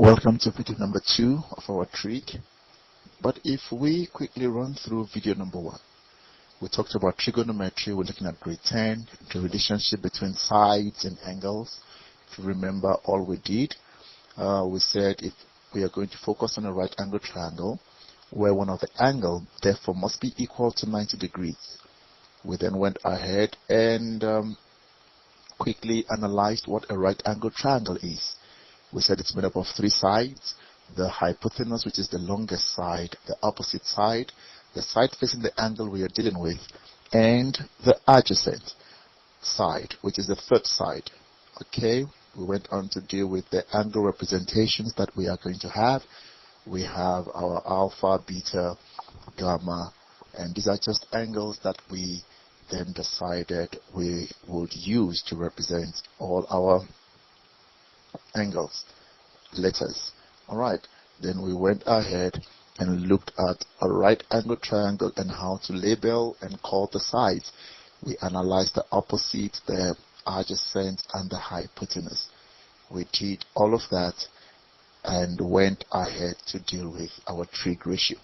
Welcome to video number 2 of our trig. But if we quickly run through video number 1, we talked about trigonometry. We're looking at grade 10, the relationship between sides and angles. If you remember, all we did, we said if we are going to focus on a right angle triangle, where one of the angle therefore must be equal to 90 degrees. We then went ahead and quickly analyzed what a right angle triangle is. We said it's made up of 3 sides: the hypotenuse, which is the longest side, the opposite side, the side facing the angle we are dealing with, and the adjacent side, which is the third side. Okay, we went on to deal with the angle representations that we are going to have. We have our alpha, beta, gamma, and these are just angles that we then decided we would use to represent all our angles, letters. Alright, then we went ahead and looked at a right angle triangle and how to label and call the sides. We analyzed the opposite, the adjacent, and the hypotenuse. We did all of that and went ahead to deal with our trig ratio,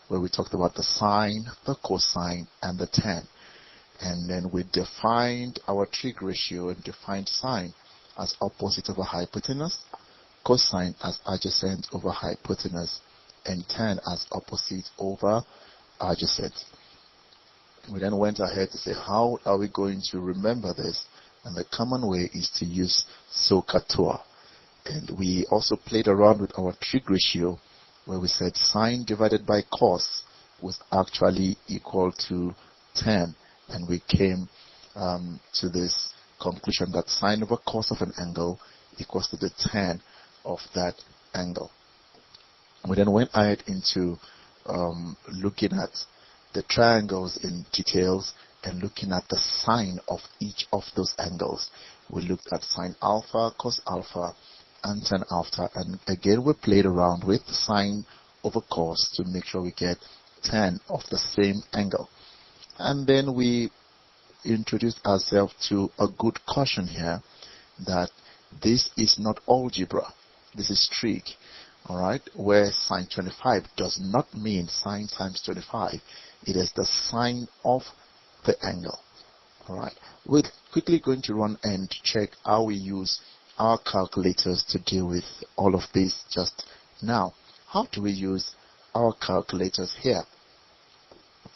where we talked about the sine, the cosine, and the tan. And then we defined our trig ratio and defined sine as opposite over hypotenuse, cosine as adjacent over hypotenuse, and tan as opposite over adjacent. We then went ahead to say, how are we going to remember this? And the common way is to use SOHCAHTOA. And we also played around with our trig ratio, where we said sine divided by cos was actually equal to tan, and we came to this conclusion that sine over cos of an angle equals to the tan of that angle. We then went ahead into looking at the triangles in details and looking at the sine of each of those angles. We looked at sine alpha, cos alpha, and tan alpha, and again we played around with sine over cos to make sure we get tan of the same angle. And then we introduced ourselves to a good caution here that this is not algebra, this is trig. Alright, where sine 25 does not mean sine times 25, it is the sine of the angle. Alright, we're quickly going to run and check how we use our calculators to deal with all of this just now. How do we use our calculators here?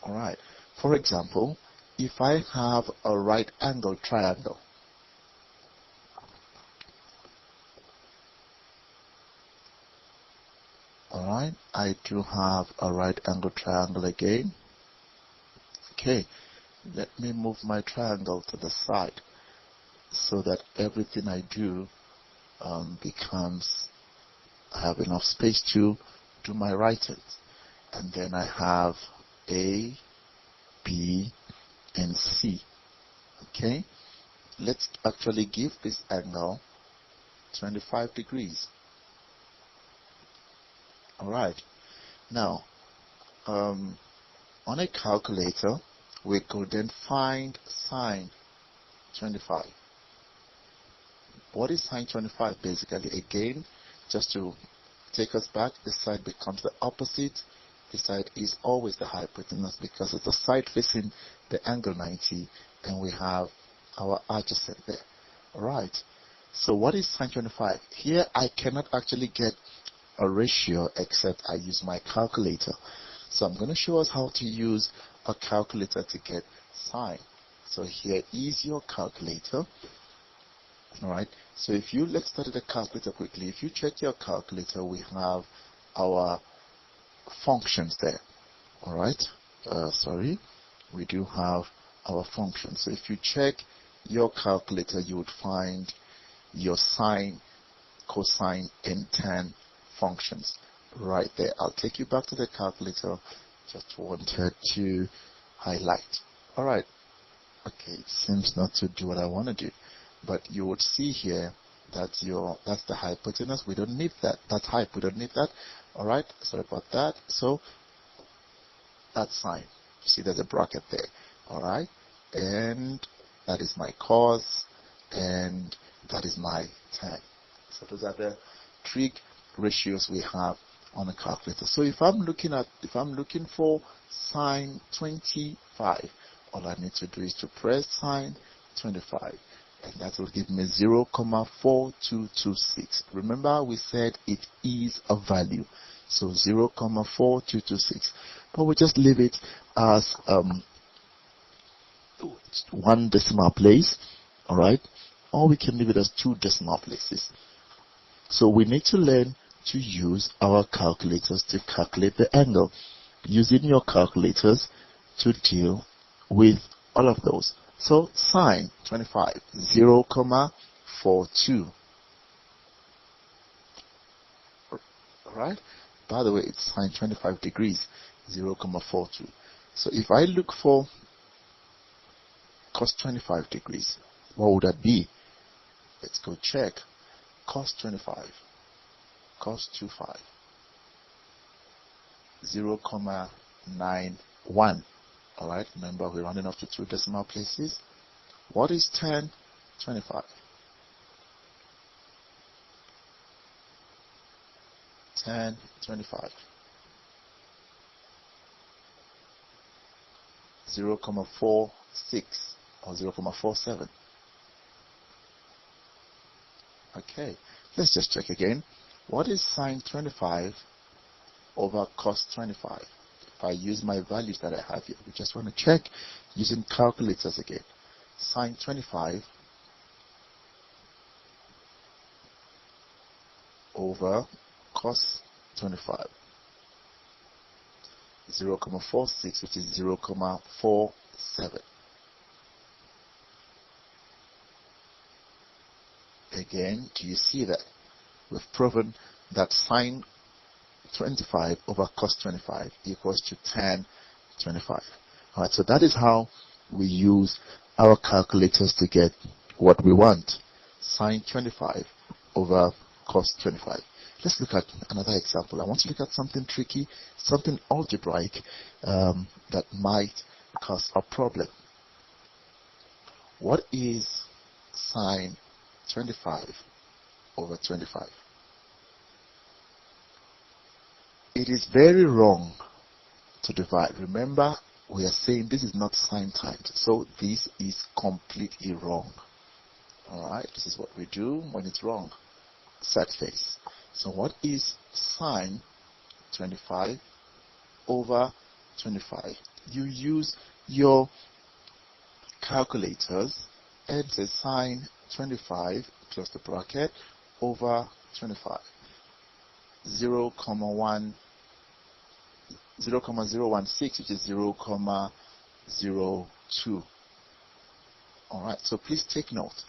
Alright, for example, if I have a right angle triangle, alright, I do have a right angle triangle again. Okay, let me move my triangle to the side so that everything I do becomes, I have enough space to do my writings. And then I have A, B, and C. Okay, let's actually give this angle 25 degrees. Alright, now on a calculator we could then find sine 25. What is sine 25 basically? Again, just to take us back, this side becomes the opposite. This side is always the hypotenuse because it's the side facing the angle 90, and we have our adjacent there. Alright, so what is sine 25? Here I cannot actually get a ratio except I use my calculator. So I'm going to show us how to use a calculator to get sine. So here is your calculator. Alright, so if you, let's study the calculator quickly. If you check your calculator, we have our functions there. Alright, we do have our functions. So if you check your calculator, you would find your sine, cosine, and tan functions right there. I'll take you back to the calculator. Just wanted to highlight. Alright, okay, it seems not to do what I want to do, but you would see here that that's the hypotenuse. We don't need that. That's height. We don't need that. Alright, sorry about that. So that's sine. You see there's a bracket there. Alright, and that is my cos, and that is my tan. So those are the trig ratios we have on the calculator. So if I'm looking for sine 25, all I need to do is to press sine 25, and that will give me 0,4226. Remember, we said it is a value, so 0,4226, but we just leave it as one decimal place, all right, or we can leave it as two decimal places. So we need to learn to use our calculators to calculate the angle. Using your calculators to deal with all of those. So sine 25, 0,42. Alright? By the way, it's sine 25 degrees, 0,42. So if I look for cos 25 degrees, what would that be? Let's go check. Cos 25. Cos 25. 0,91. Alright, remember we're rounding off to two decimal places. What is tan 25? Tan 25. 0,46 or 0,47. Okay, let's just check again. What is sine 25 over cos 25? If I use my values that I have here, we just want to check using calculators again. Sine 25 over cos 25. 0,46, which is 0,47. Again, do you see that? We've proven that sine 25 over cos 25 equals to tan 25. Alright, so that is how we use our calculators to get what we want. Sine 25 over cos 25. Let's look at another example. I want to look at something tricky, something algebraic that might cause a problem. What is sine 25 over 25? It is very wrong to divide. Remember, we are saying this is not sine times, so this is completely wrong. Alright, this is what we do when it's wrong. Set face. So what is sine 25 over 25? You use your calculators and say sine 25, close the bracket, over 25. 0,016, which is 0,02. Alright, so please take note,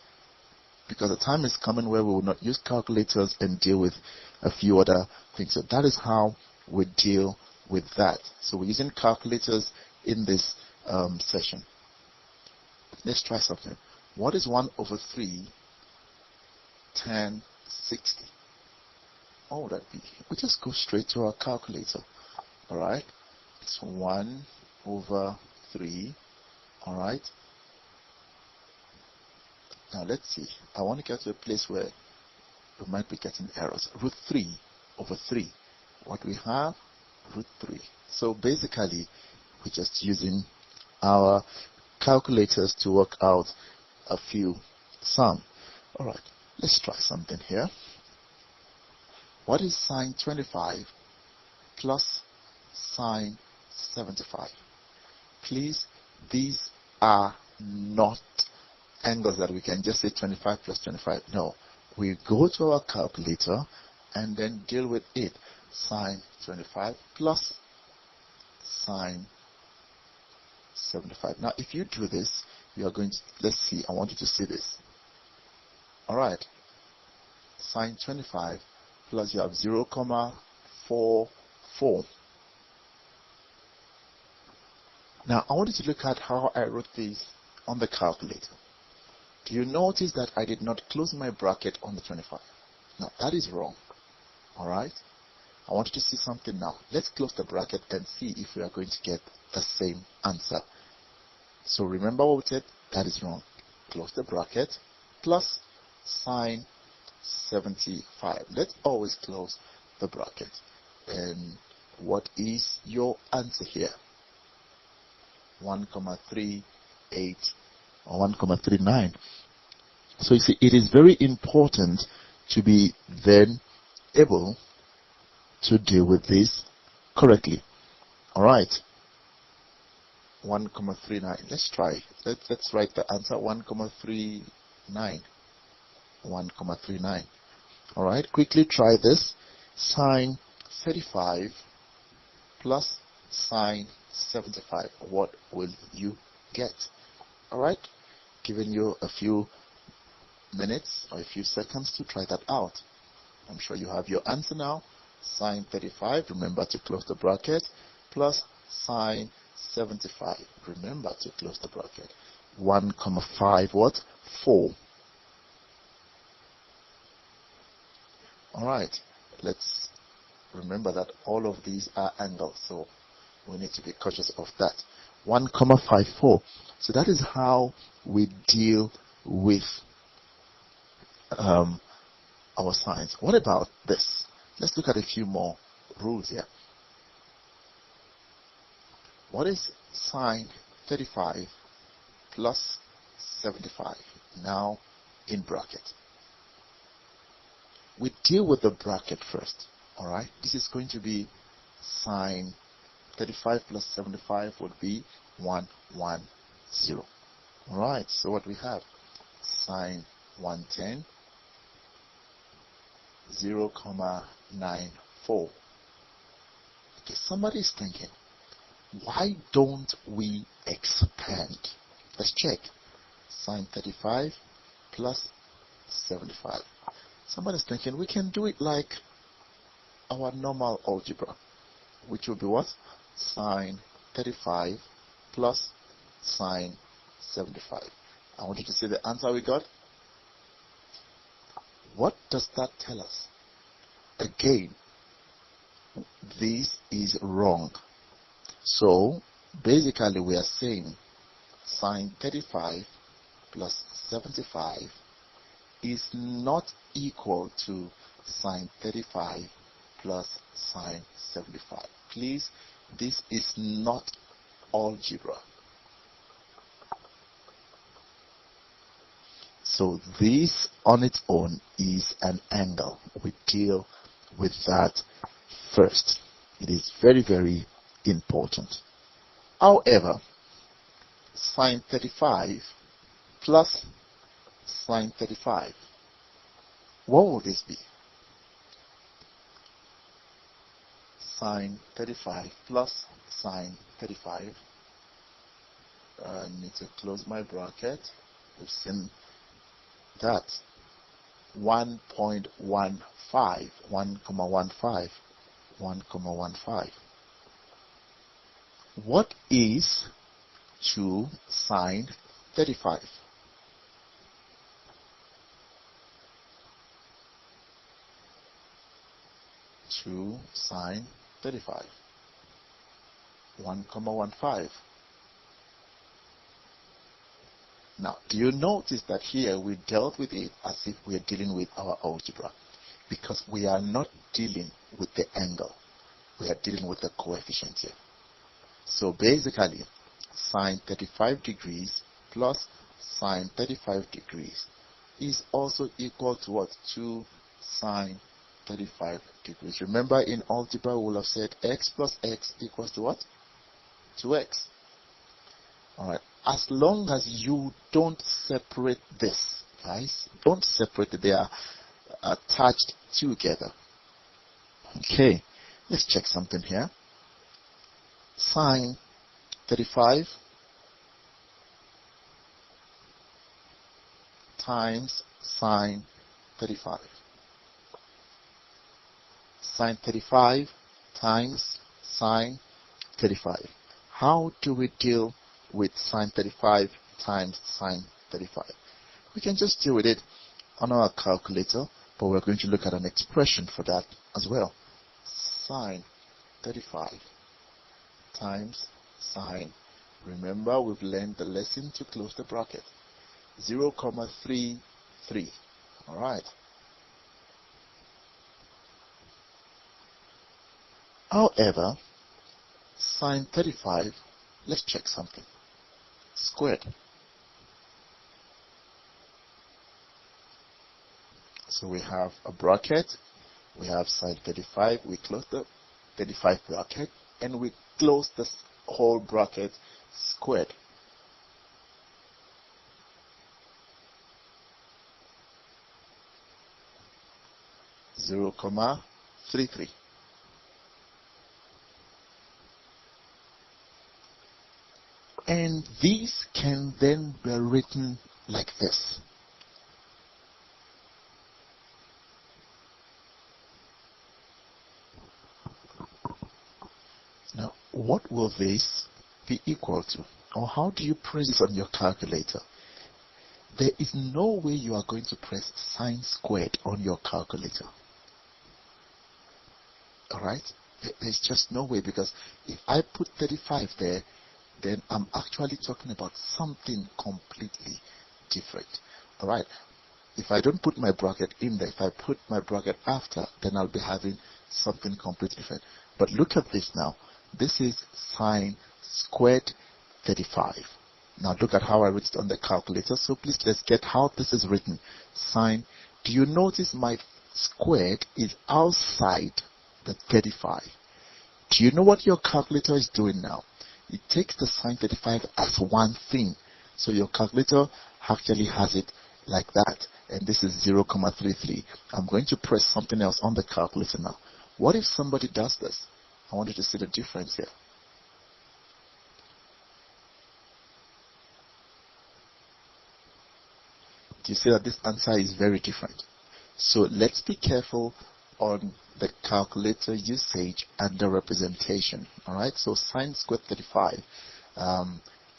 because the time is coming where we will not use calculators and deal with a few other things. So that is how we deal with that. So we're using calculators in this session. Let's try something. What is 1 over 3 tan 60? What would that be? We just go straight to our calculator. Alright, it's 1 over 3. Alright, now let's see. I want to get to a place where we might be getting errors. Root 3 over 3. What we have? Root 3. So basically, we're just using our calculators to work out a few sum. Alright, let's try something here. What is sine 25 plus sine 75? Please, these are not angles that we can just say 25 plus 25. No, we go to our calculator and then deal with it. Sine 25 plus sine 75. Now, if you do this, you are going to, let's see, I want you to see this. Alright, sine 25 plus you have 0,44. Now, I want you to look at how I wrote this on the calculator. Do you notice that I did not close my bracket on the 25? Now, that is wrong. Alright? I want you to see something now. Let's close the bracket and see if we are going to get the same answer. So remember what we said? That is wrong. Close the bracket plus sine 75. Let's always close the bracket. And what is your answer here? 1,38 or 1,39. So you see, it is very important to be then able to deal with this correctly. All right. 1,39. Let's try. Let's write the answer. 1,39. 1,39. All right. Quickly try this. Sine 35 plus sine 75. What will you get? All right. Giving you a few minutes or a few seconds to try that out. I'm sure you have your answer now. Sine 35, remember to close the bracket, plus sine 75, remember to close the bracket. 1,5 what? 4. Alright, let's remember that all of these are angles, so we need to be cautious of that. 1,54. So that is how we deal with our signs. What about this? Let's look at a few more rules here. What is sine 35 plus 75? Now in bracket. We deal with the bracket first. Alright, this is going to be sine 35 plus 75 would be 110. Alright, so what we have? Sine 110, 0,94. Okay, somebody is thinking, why don't we expand? Let's check. Sine 35 plus 75. Somebody's thinking we can do it like our normal algebra, which will be what? Sine 35 plus sine 75. I want you to see the answer we got. What does that tell us? Again, this is wrong. So basically we are saying sine 35 plus 75 is not equal to sine 35 plus sine 75. Please, this is not algebra. So this on its own is an angle. We deal with that first. It is very, very important. However, sine 35 plus sine 35, what will this be? Sine 35 plus sine 35. I need to close my bracket. We've seen that 1.15, 1,15. What is 2 sine 35? Two sine 35. 1,15. Now, do you notice that here we dealt with it as if we are dealing with our algebra? Because we are not dealing with the angle. We are dealing with the coefficient here. So basically, sine 35 degrees plus sine 35 degrees is also equal to what? 2 sine 35 degrees. Remember, in algebra we will have said x plus x equals to what? 2x. Alright, as long as you don't separate this, guys, don't separate it, they are attached together. Okay, let's check something here. Sine 35 times sine 35. Sine 35 times sine 35. How do we deal with sine 35 times sine 35? We can just deal with it on our calculator, but we're going to look at an expression for that as well. Sine 35 times sine. Remember, we've learned the lesson to close the bracket. 0,33. All right. However, sine 35, let's check something. Squared. So we have a bracket, we have sine 35, we close the 35 bracket, and we close this whole bracket squared. Zero comma 33. And these can then be written like this. Now, what will this be equal to? Or how do you press this on your calculator? There is no way you are going to press sine squared on your calculator. Alright? There's just no way, because if I put 35 there, then I'm actually talking about something completely different. Alright? If I don't put my bracket in there, if I put my bracket after, then I'll be having something completely different. But look at this now. This is sine squared 35. Now look at how I wrote it on the calculator. So please, let's get how this is written. Sine. Do you notice my squared is outside the 35? Do you know what your calculator is doing now? It takes the sine 35 as one thing. So your calculator actually has it like that. And this is 0.33. I'm going to press something else on the calculator now. What if somebody does this? I want you to see the difference here. Do you see that this answer is very different? So let's be careful on the calculator usage and the representation. Alright, so sine squared 35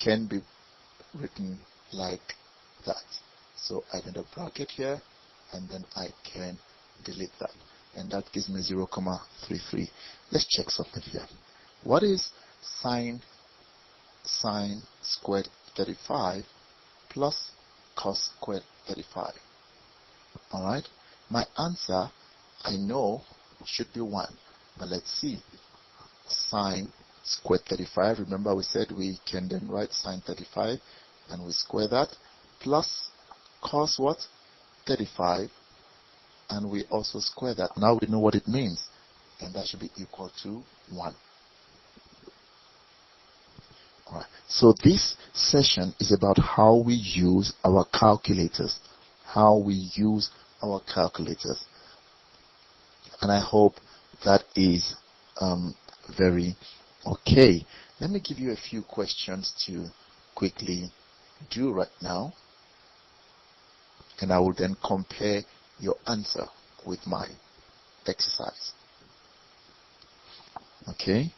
can be written like that. So I need a bracket here, and then I can delete that, and that gives me 0.33. Let's check something here. What is sine squared 35 plus cos squared 35? Alright, my answer, I know, should be 1, but let's see. Sine squared 35, remember we said we can then write sine 35 and we square that, plus cos what? 35, and we also square that. Now we know what it means, and that should be equal to 1. Alright, so this session is about how we use our calculators. And I hope that is very okay. Let me give you a few questions to quickly do right now, and I will then compare your answer with my exercise. Okay,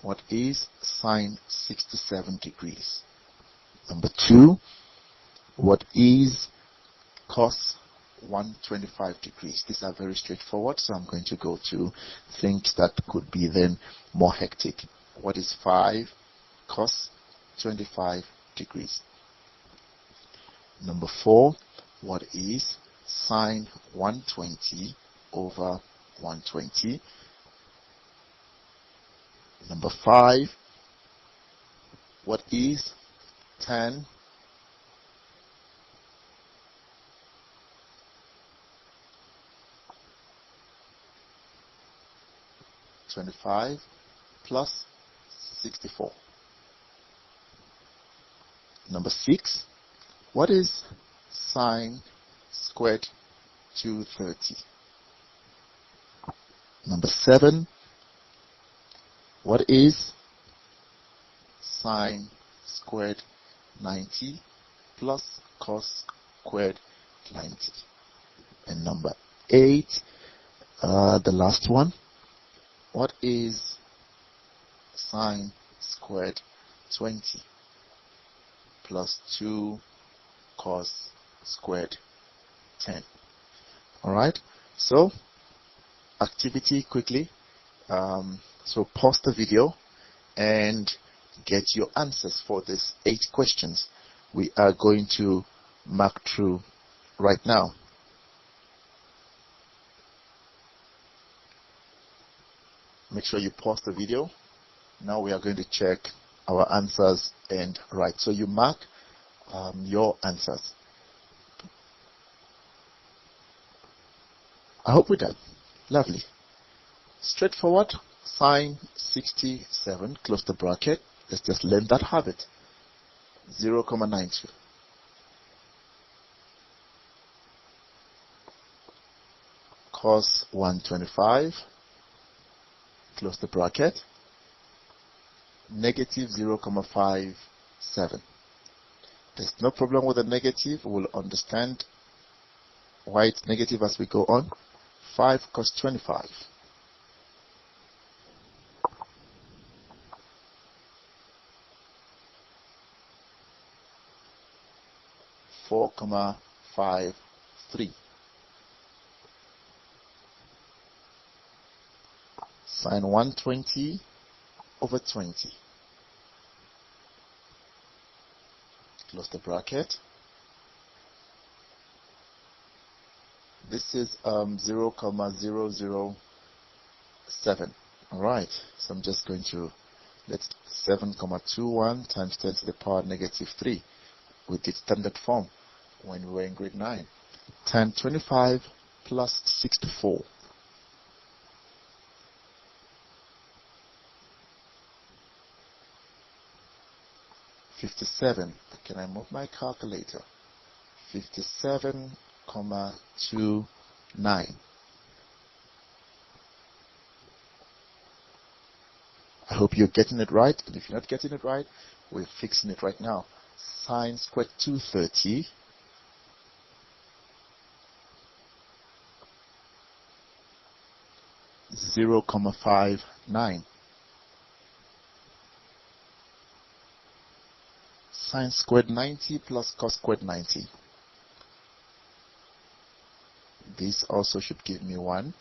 what is sine 67 degrees? Number 2, what is cos 125 degrees? These are very straightforward, so I'm going to go to things that could be then more hectic. What is 5 cos 25 degrees? Number 4, what is sine 120 over 120? Number 5, what is tan 25 plus 64? Number 6, what is sine squared 230? Number 7, what is sine squared 90 plus cos squared 90? And number 8, the last one, what is sine squared 20 plus 2 cos squared 10? Alright, so activity quickly. So pause the video and get your answers for these 8 questions we are going to mark through right now. make sure you pause the video. Now we are going to check our answers and right. So you mark your answers. I hope we're done. Lovely. Straightforward. Sine 67, close the bracket. Let's just learn that habit. 0,92. Cos 125, close the bracket. Negative 0,57. There's no problem with the negative. We'll understand why it's negative as we go on. 5 cos 25. 4,53. Sine 120 over 20. Close the bracket. This is 0,007. Alright, so I'm just going to, let's 7,21 times 10 to the power negative 3. We did standard form when we were in grade 9. Tan 25 plus 64. $57. Can I move my calculator? 57,29. I hope you're getting it right, and if you're not getting it right, we're fixing it right now. Sine squared 230 0,59. Sine squared 90 plus cos squared 90. This also should give me 1.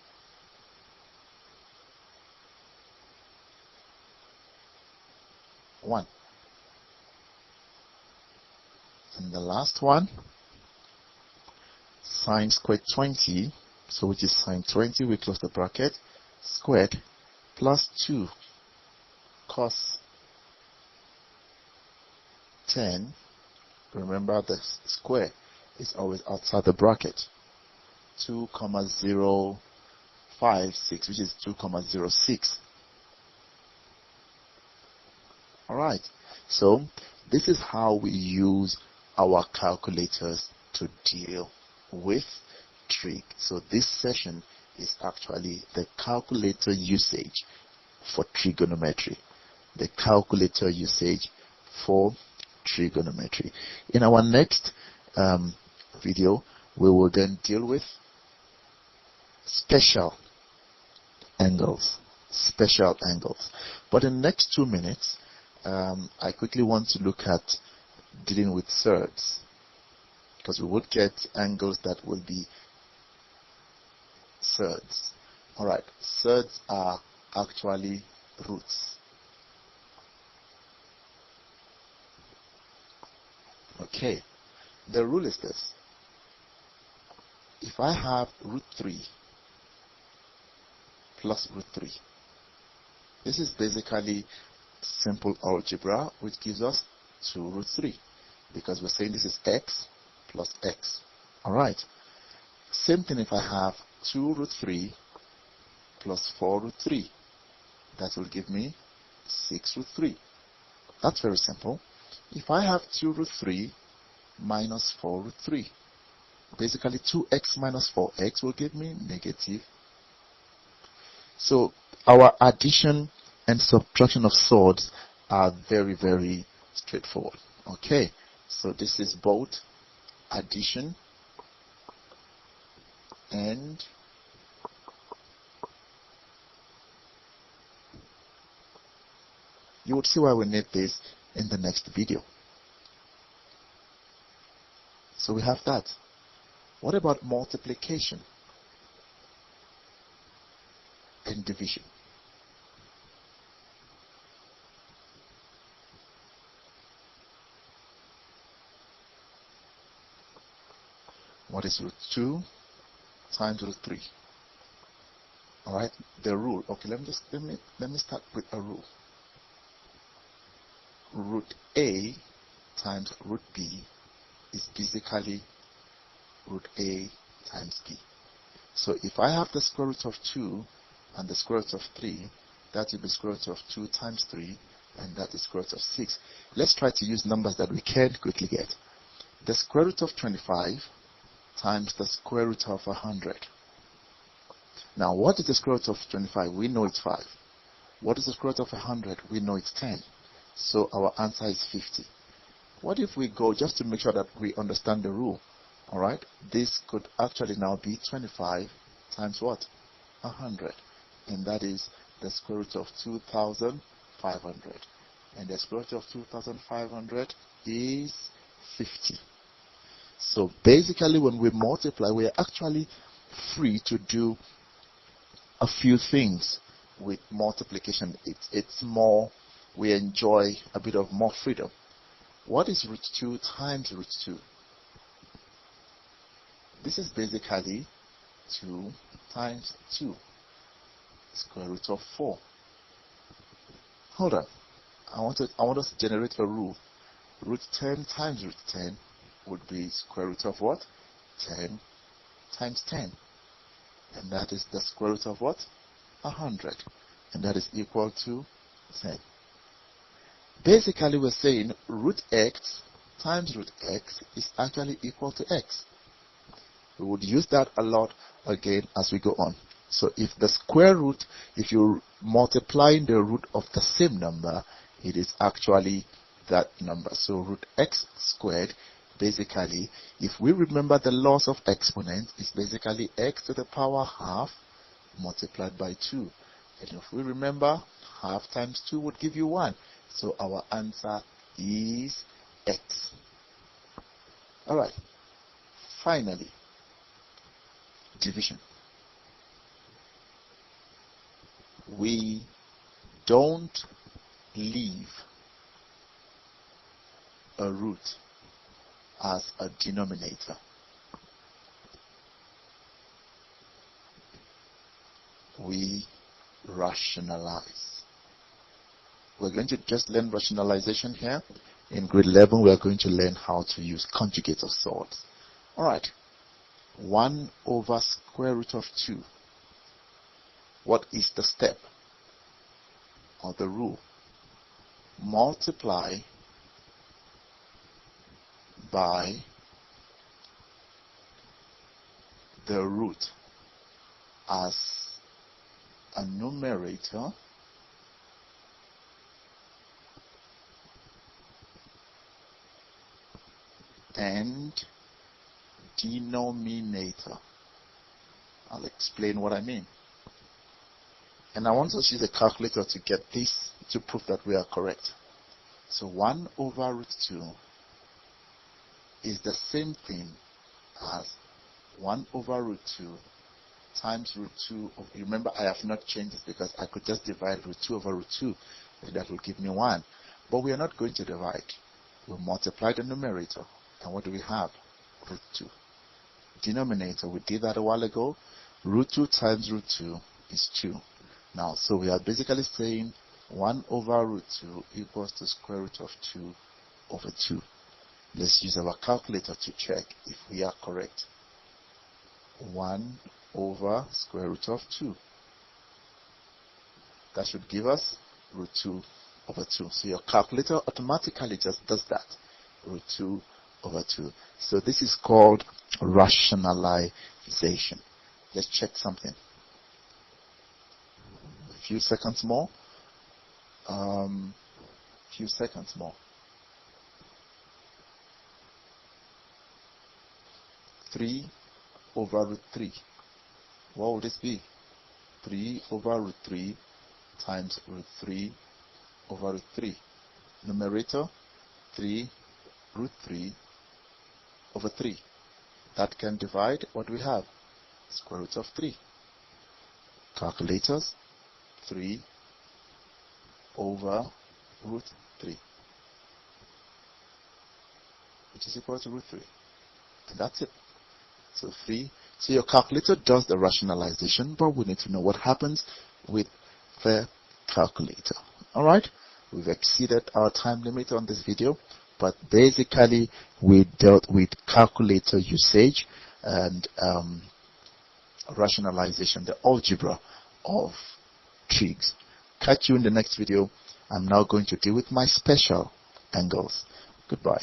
And the last one, sine squared 20, so which is sine 20, we close the bracket, squared plus 2 cos 10. Remember the square is always outside the bracket. 2,056, which is 2,06. Alright, so this is how we use our calculators to deal with trig. So this session is actually the calculator usage for trigonometry. The calculator usage for trigonometry. In our next video, we will then deal with special angles. But in the next 2 minutes, I quickly want to look at dealing with surds, because we would get angles that will be surds. Alright, surds are actually roots. Okay, the rule is this. If I have root 3 plus root 3, this is basically simple algebra, which gives us 2 root 3, because we're saying this is x plus x. Alright, same thing if I have 2 root 3 plus 4 root 3, that will give me 6 root 3. That's very simple. If I have 2 root 3 minus 4 root 3, basically 2x minus 4x will give me negative. So our addition and subtraction of surds are very, very straightforward. Okay, so this is both addition and you would see why we need this in the next video. So we have that. What about multiplication and division? What is root 2 times root 3? Alright, the rule. Okay, let me start with a rule. Root A times root B is basically root A times B. So if I have the square root of 2 and the square root of 3, that will be square root of 2 times 3, and that is square root of 6. Let's try to use numbers that we can quickly get. The square root of 25 times the square root of 100. Now, what is the square root of 25? We know it's 5. What is the square root of 100? We know it's 10. So our answer is 50. What if we go, just to make sure that we understand the rule, alright, this could actually now be 25 times what? 100. And that is the square root of 2,500. And the square root of 2,500 is 50. So basically when we multiply, we are actually free to do a few things with multiplication. It's more, we enjoy a bit of more freedom. What is root 2 times root 2? This is basically 2 times 2, square root of 4. Hold on. I want us to generate a rule. Root 10 times root 10 would be square root of what? 10 times 10. And that is the square root of what? 100. And that is equal to 10. Basically, we're saying root x times root x is actually equal to x. We would use that a lot again as we go on. So if the square root, if you're multiplying the root of the same number, it is actually that number. So root x squared, basically, if we remember the laws of exponents, is basically x to the power half multiplied by 2. And if we remember, half times 2 would give you 1. So our answer is x. Alright. Finally, division. We don't leave a root as a denominator. We rationalize. We're going to just learn rationalization here. In grade 11, we are going to learn how to use conjugates of sorts. Alright. 1 over square root of 2. What is the step or the rule? Multiply by the root as a numerator and denominator. I'll explain what I mean. And I want us to use a calculator to get this, to prove that we are correct. So 1 over root 2 is the same thing as 1 over root 2 times root 2. Remember, I have not changed this because I could just divide root 2 over root 2. And that will give me 1. But we are not going to divide. We'll multiply the numerator. And what do we have? Root 2. Denominator, we did that a while ago. Root 2 times root 2 is 2. Now, so we are basically saying 1 over root 2 equals to square root of 2 over 2. Let's use our calculator to check if we are correct. 1 over square root of 2. That should give us root 2 over 2. So your calculator automatically just does that. Root 2 over 2. So this is called rationalization. Let's check something. A few seconds more. Few seconds more. 3 over root 3. What would this be? 3 over root 3 times root 3 over root 3. Numerator, 3 root 3 over 3. That can divide what we have, square root of 3. Calculators, 3 over root 3, which is equal to root 3. And that's it. So 3 So your calculator does the rationalization, but we need to know what happens with the calculator. Alright, we've exceeded our time limit on this video, but basically we dealt with calculator usage and rationalization, the algebra of trigs. Catch you in the next video. I'm now going to deal with my special angles. Goodbye.